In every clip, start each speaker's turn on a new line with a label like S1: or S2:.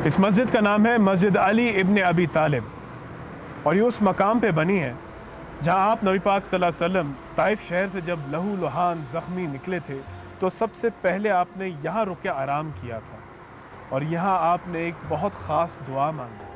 S1: इस मस्जिद का नाम है मस्जिद अली इब्न अबी तालिब और ये उस मकाम पे बनी है जहाँ आप नबी पाक सल्लल्लाहु अलैहि वसल्लम ताइफ शहर से जब लहू लुहान ज़ख्मी निकले थे तो सबसे पहले आपने यहाँ रुक के आराम किया था और यहाँ आपने एक बहुत ख़ास दुआ मांगी।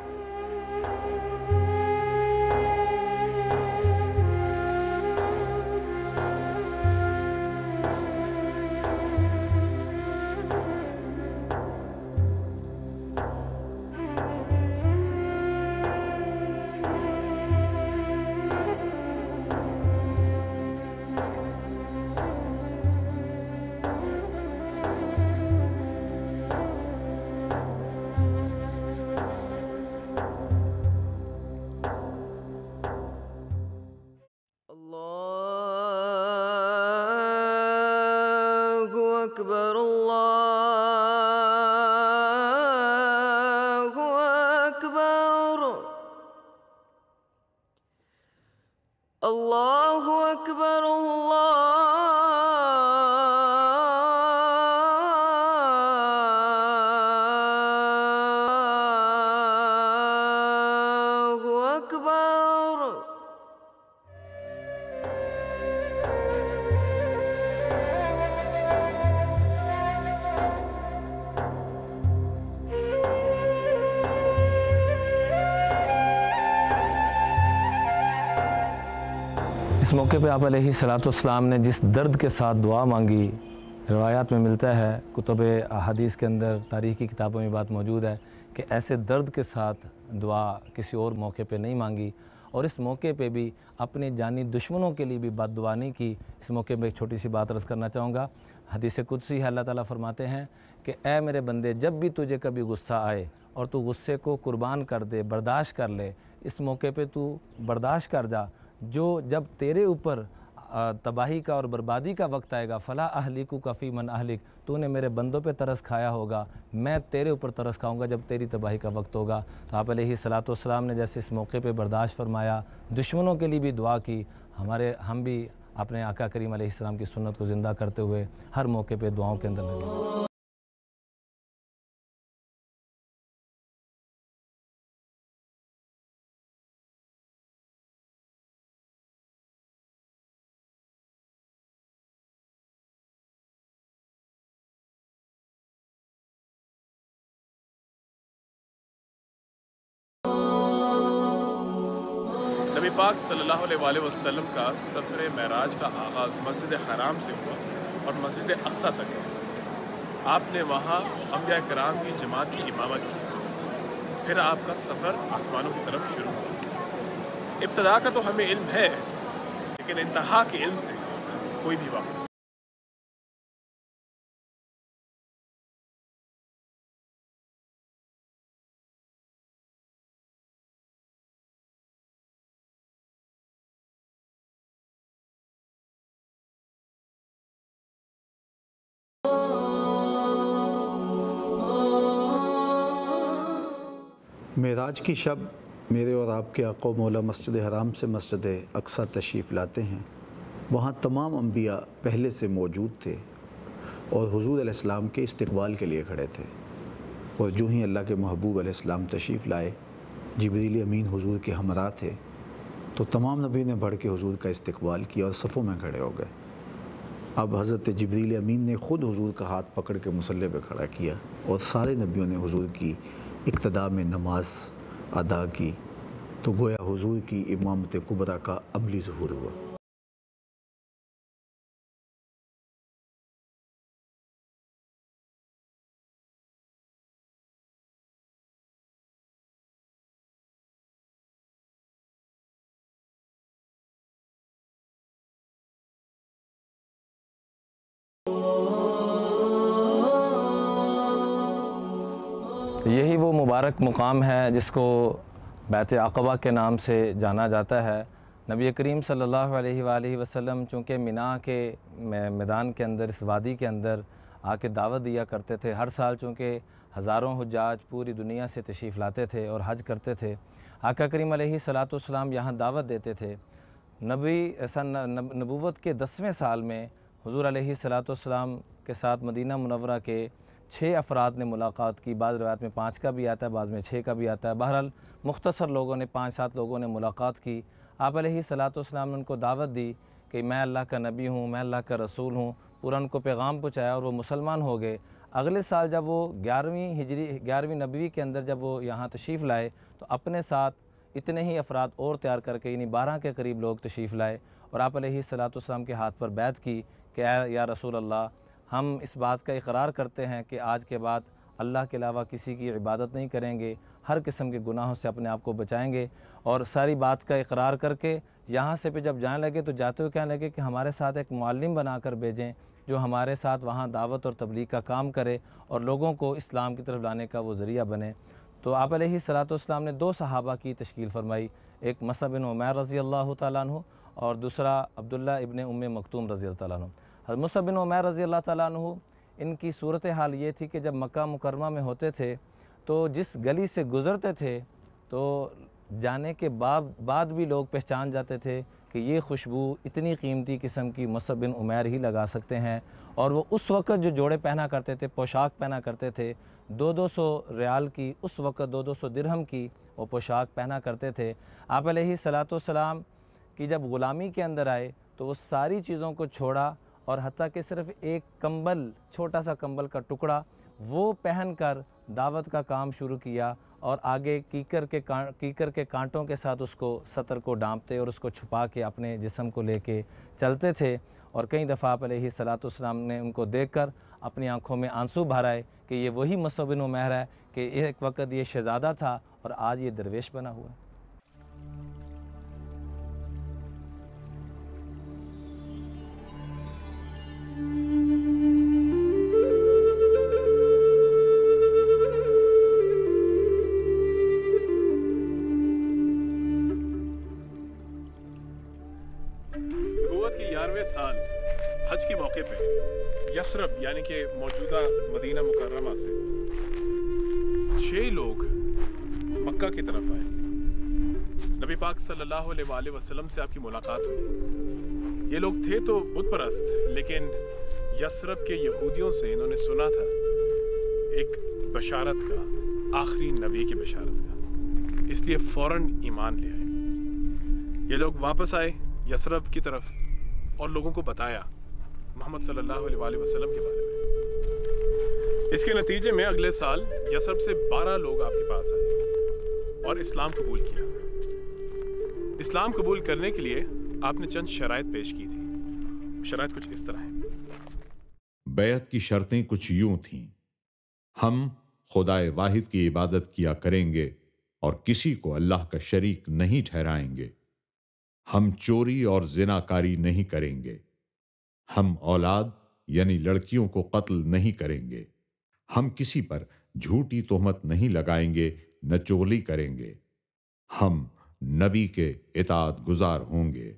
S2: अल्लाहु अकबर अल्लाहु अकबर अल्लाहु अकबर अल्लाहु अकबर।
S3: इस मौके पे आप अलैहिस्सलाम ने जिस दर्द के साथ दुआ मांगी, रिवायात में मिलता है, कुतुब हदीस के अंदर, तारीख़ की किताबों में बात मौजूद है कि ऐसे दर्द के साथ दुआ किसी और मौके पे नहीं मांगी और इस मौके पे भी अपने जानी दुश्मनों के लिए भी बद्दुआ नहीं की। इस मौके पे एक छोटी सी बात अर्ज़ करना चाहूँगा। हदीस कुदसी है, अल्लाह ताला फरमाते हैं कि ए मेरे बंदे, जब भी तुझे कभी गुस्सा आए और तू गुस्से को कुर्बान कर दे, बर्दाश्त कर ले, इस मौके पे तू बर्दाश्त कर जा। जब तेरे ऊपर तबाही का और बर्बादी का वक्त आएगा, फ़ला अहलिकु कफ़ी मन अहलिक, तूने मेरे बंदों पे तरस खाया होगा, मैं तेरे ऊपर तरस खाऊंगा जब तेरी तबाही का वक्त होगा। तो आप अलैहिस्सलाम ने जैसे इस मौके पे बर्दाश्त फरमाया, दुश्मनों के लिए भी दुआ की, हम भी अपने आका करीम अलैहिस्सलाम की सुन्नत को ज़िंदा करते हुए हर मौके पर दुआओं के अंदर लगे।
S1: नबी पाक सल्लल्लाहु अलैहि वसल्लम का सफ़र मेराज का आगाज़ मस्जिद हराम से हुआ और मस्जिद अक्सा तक है। आपने वहाँ अंबिया किराम की जमात की इमामत की, फिर आपका सफ़र आसमानों की तरफ शुरू हुआ। इब्तदा का तो हमें इल्म है, लेकिन इंतहा के इल्म से कोई भी वाक़िफ़ नहीं।
S4: मेराज की शब मेरे और आपके आका मौला मस्जिद हराम से मस्जिद अक्सा तशरीफ़ लाते हैं। वहाँ तमाम अंबिया पहले से मौजूद थे और हुज़ूर अलैहिस्सलाम के इस्तक़बाल के लिए खड़े थे। और जो ही अल्लाह के महबूब अलैहिस्सलाम तशरीफ़ लाए, जिब्रील अमीन हुज़ूर के हमरा थे, तो तमाम नबी ने बढ़ के हुज़ूर का इस्तक़बाल किया और सफ़ों में खड़े हो गए। अब हज़रत जिब्रील अमीन ने ख़ुद हुज़ूर का हाथ पकड़ के मुसल्ले पे खड़ा किया और सारे नबियों ने हुज़ूर की इक़्तिदा में नमाज अदा की, तो गोया हुज़ूर की इमामत कुबरा का अमली ज़ुहूर हुआ।
S3: यही वो मुबारक मुकाम है जिसको बैत अक़बा के नाम से जाना जाता है। नबी करीम सल्लल्लाहु अलैहि वसल्लम चूँकि मिना के मैदान के अंदर, इस वादी के अंदर आके दावत दिया करते थे। हर साल चूँकि हज़ारों हुज्जाज पूरी दुनिया से तशरीफ़ लाते थे और हज करते थे, आका करीम अलैहिस्सलाम यहाँ दावत देते थे। नबूवत के 10वें साल में हुज़ूर अलैहिस्सलाम के साथ मदीना मुनव्वरा के 6 अफराद ने मुलाकात की, बाद रिवायत में 5 का भी आता है, बाद में 6 का भी आता है। बहरहाल मुख्तसर लोगों ने 5-7 लोगों ने मुलाकात की। आप अलैहिस्सलाम ने उनको दावत दी कि मैं अल्लाह का नबी हूँ, मैं अल्लाह का रसूल हूँ, पूरा उनको पैगाम पहुँचाया और वो मुसलमान हो गए। अगले साल जब वो 11वीं नबवी के अंदर जब वो यहाँ तशरीफ़ लाए तो अपने साथ इतने ही अफराद और तैयार करके यानी 12 के करीब लोग तशरीफ़ लाए और आप अलैहिस्सलाम के हाथ पर बैत की कि या रसूल अल्लाह, हम इस बात का इकरार करते हैं कि आज के बाद अल्लाह के अलावा किसी की इबादत नहीं करेंगे, हर किस्म के गुनाहों से अपने आप को बचाएंगे। और सारी बात का इकरार करके यहाँ से पे जब जाने लगे तो जाते हुए कहने लगे कि हमारे साथ एक मुअल्लिम बना कर भेजें जो हमारे साथ वहाँ दावत और तबलीग का काम करे और लोगों को इस्लाम की तरफ लाने का वो ज़रिया बने। तो आप अलैहिस्सलाम ने 2 सहाबा की तश्कील फरमाई, एक मसअब बिन उमैर रज़ी अल्लाह तआला अन्हु और दूसरा अब्दुल्ला इब्न उम्मे मक्तूम रज़ी अल्लाह तआला अन्हु। हज़रत मुसअब बिन उमैर रज़ी अल्लाह तआला अन्हु, इनकी सूरत हाल ये थी कि जब मक्का मुकरमा में होते थे तो जिस गली से गुज़रते थे तो जाने के बाद भी लोग पहचान जाते थे कि ये खुशबू इतनी कीमती किस्म की मुसअब बिन उमैर ही लगा सकते हैं। और वो उस वक़्त जो जोड़े पहना करते थे, पोशाक पहना करते थे, 200 रियाल की, उस वक़्त 200 दिरहम की वो पोशाक पहना करते थे। आप अलैहिस्सलाम की जब ग़ुलामी के अंदर आए तो वो सारी चीज़ों को छोड़ा और हत्ता कि सिर्फ़ एक कंबल, छोटा सा कंबल का टुकड़ा वो पहन कर दावत का काम शुरू किया और आगे कीकर के कांटों के साथ उसको सतर को डांपते और उसको छुपा के अपने जिस्म को लेके चलते थे। और कई दफ़ा आप अलैहिस्सलाम ने उनको देखकर अपनी आंखों में आंसू भर आए कि ये वही मुसअब बिन उमैर है कि एक वक्त ये शहज़ादा था और आज ये दरवेश बना हुआ है।
S1: साल हज के मौके पे यसरब यानी कि मौजूदा मदीना मुकर्रमा से 6 लोग मक्का की तरफ आए। नबी पाक सल्लल्लाहु अलैहि वसल्लम से आपकी मुलाकात हुई। ये लोग थे तो बुत परस्त, लेकिन यसरब के यहूदियों से इन्होंने सुना था एक बशारत का, आखिरी नबी की बशारत का, इसलिए फ़ौरन ईमान ले आए। ये लोग वापस आए यसरब की तरफ और लोगों को बताया मोहम्मद सल्लल्लाहु अलैहि वसल्लम के बारे में। इसके नतीजे में अगले साल यसरब से 12 लोग आपके पास आए और इस्लाम कबूल किया। इस्लाम कबूल करने के लिए आपने चंद शराइत पेश की थी। शराइत कुछ इस तरह है।
S5: बैत की शर्तें कुछ यूं थीं, हम खुदाए वाहिद की इबादत किया करेंगे और किसी को अल्लाह का शरीक नहीं ठहराएंगे। हम चोरी और जिनाकारी नहीं करेंगे। हम औलाद यानी लड़कियों को कत्ल नहीं करेंगे। हम किसी पर झूठी तोहमत नहीं लगाएंगे, न चुगली करेंगे। हम नबी के इताअत गुजार होंगे।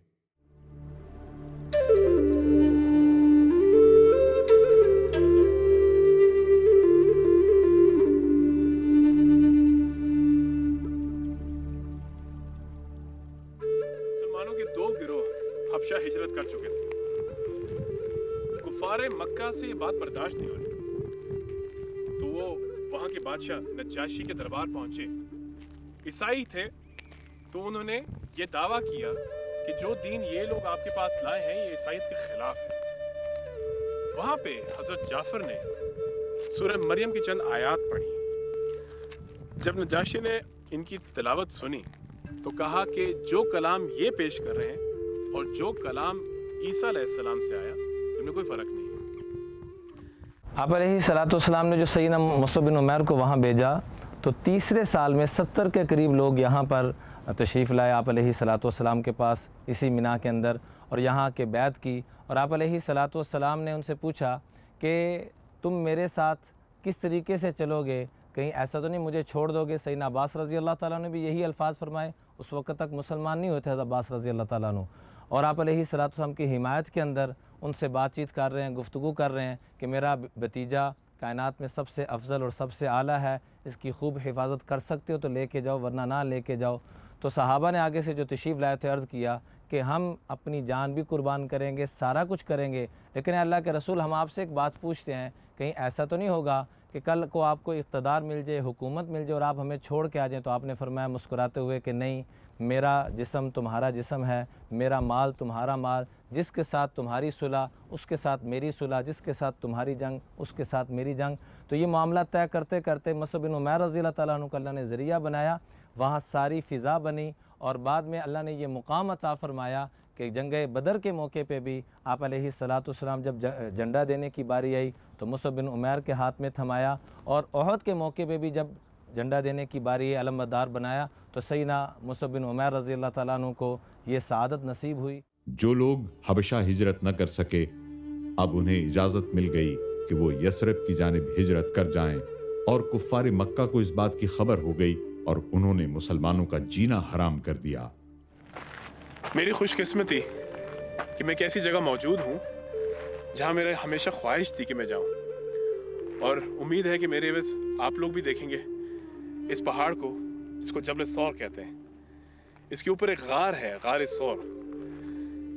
S1: हबशा हिजरत कर चुके थे। कुफारे मक्का से ये बात बर्दाश्त नहीं हो रही थी, तो वो वहां के बादशाह नज्जाशी के दरबार पहुंचे। ईसाई थे तो उन्होंने ये दावा किया कि जो दीन ये लोग आपके पास लाए हैं ये ईसाईयत के खिलाफ है। वहां पे हजरत जाफर ने सूरह मरियम की चंद आयात पढ़ी। जब नज्जाशी ने इनकी तिलावत सुनी तो कहा कि जो कलाम ये पेश कर रहे हैं और जो कलाम ईसा अलैहिस्सलाम से आया इनमें कोई फ़र्क नहीं है।
S3: आप अलैहिस्सलाम ने जो सैयदना मुसअब बिन उमैर को वहाँ भेजा तो तीसरे साल में 70 के करीब लोग यहाँ पर तशरीफ़ लाए आप अलैहिस्सलाम के पास इसी मिना के अंदर और यहाँ के बैत की। और आप अलैहिस्सलाम ने उनसे पूछा कि तुम मेरे साथ किस तरीके से चलोगे, कहीं ऐसा तो नहीं मुझे छोड़ दोगे। सैयदना अब्बास रज़ी अल्लाह ताला ने भी यही अल्फाज फरमाए। उस वक्त तक मुसलमान नहीं हुए थे अब्बास रज़ी अल्लाह ताला अन्हु। और आप अलैहिस्सलाम की हिमायत के अंदर उनसे बातचीत कर रहे हैं, गुफ्तगू कर रहे हैं कि मेरा भतीजा कायनात में सबसे अफजल और सबसे आला है, इसकी खूब हिफाजत कर सकते हो तो लेके जाओ वरना ना लेके जाओ। तो सहाबा ने आगे से जो तशरीफ़ लाए थे अर्ज़ किया कि हम अपनी जान भी कुर्बान करेंगे, सारा कुछ करेंगे, लेकिन अल्लाह के रसूल हम आपसे एक बात पूछते हैं, कहीं ऐसा तो नहीं होगा कि कल को आपको इक़्तिदार मिल जाए, हुकूमत मिल जाए और आप हमें छोड़ के आ जाएं, तो आपने फरमाया मुस्कुराते हुए कि नहीं, मेरा जिस्म तुम्हारा जिस्म है, मेरा माल तुम्हारा माल, जिसके साथ तुम्हारी सुलह उसके साथ मेरी सुलह, जिसके साथ तुम्हारी जंग उसके साथ मेरी जंग। तो ये मामला तय करते करते मुसअब बिन उमैर रज़ियल्लाहु ताला अन्हु को अल्लाह ने ज़रिया बनाया, वहाँ सारी फ़िज़ा बनी और बाद में अल्लाह ने ये मुकाम अता फ़रमाया कि जंग बदर के मौके पे भी आप अलैहिस्सलाम जब झंडा देने की बारी आई तो मुसअब बिन उमैर के हाथ में थमाया, और ओहद के मौके पे भी जब झंडा देने की बारी अलमदार बनाया तो सैयदना मुसअब बिन उमैर रज़ियल्लाहु ताला अन्हु को ये सआदत नसीब हुई।
S5: जो लोग हबशा हिजरत न कर सके, अब उन्हें इजाज़त मिल गई कि वो यसरब की जानिब हिजरत कर जाएं, और कुफ़ार मक्का को इस बात की खबर हो गई और उन्होंने मुसलमानों का जीना हराम कर दिया।
S1: मेरी खुशकिस्मती कि मैं कैसी जगह मौजूद हूँ जहाँ मेरा हमेशा ख्वाहिश थी कि मैं जाऊँ, और उम्मीद है कि मेरे बस आप लोग भी देखेंगे इस पहाड़ को जिसको जबल सौर कहते हैं। इसके ऊपर एक गार है, गार सौर।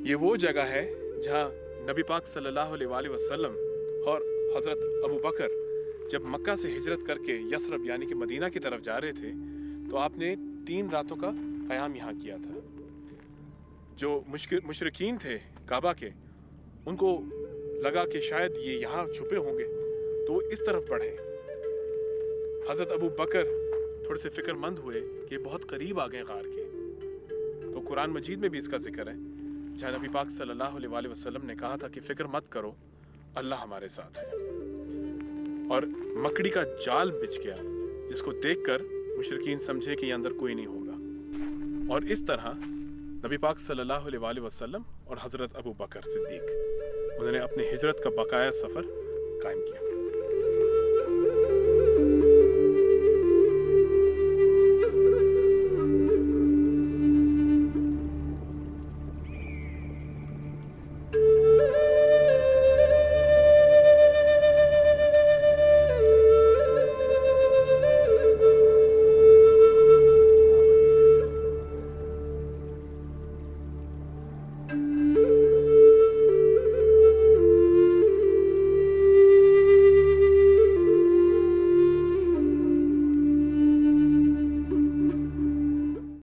S1: ये वो जगह है जहाँ नबी पाक सल्लल्लाहु अलैहि वसल्लम और हज़रत अबू बकर जब मक्का से हिजरत करके यसरब यानी कि मदीना की तरफ जा रहे थे तो आपने 3 रातों का क़याम यहाँ किया था। जो मुशरिकीन थे काबा के, उनको लगा कि शायद ये यहाँ छुपे होंगे तो वो इस तरफ बढ़े। हज़रत अबू बकर थोड़े से फ़िक्रमंद हुए कि बहुत करीब आ गए गार के। तो कुरान मजीद में भी इसका जिक्र है जहाँ नबी पाक सल्लल्लाहु अलैहि वसल्लम ने कहा था कि फ़िक्र मत करो, अल्लाह हमारे साथ है। और मकड़ी का जाल बिछ गया जिसको देखकर मुशरिकीन समझे कि ये अंदर कोई नहीं होगा। और इस तरह नबी पाक सल्लल्लाहु अलैहि वसल्लम और हज़रत अबू बकर सिद्दीक उन्होंने अपनी हिजरत का बकाया सफ़र कायम किया।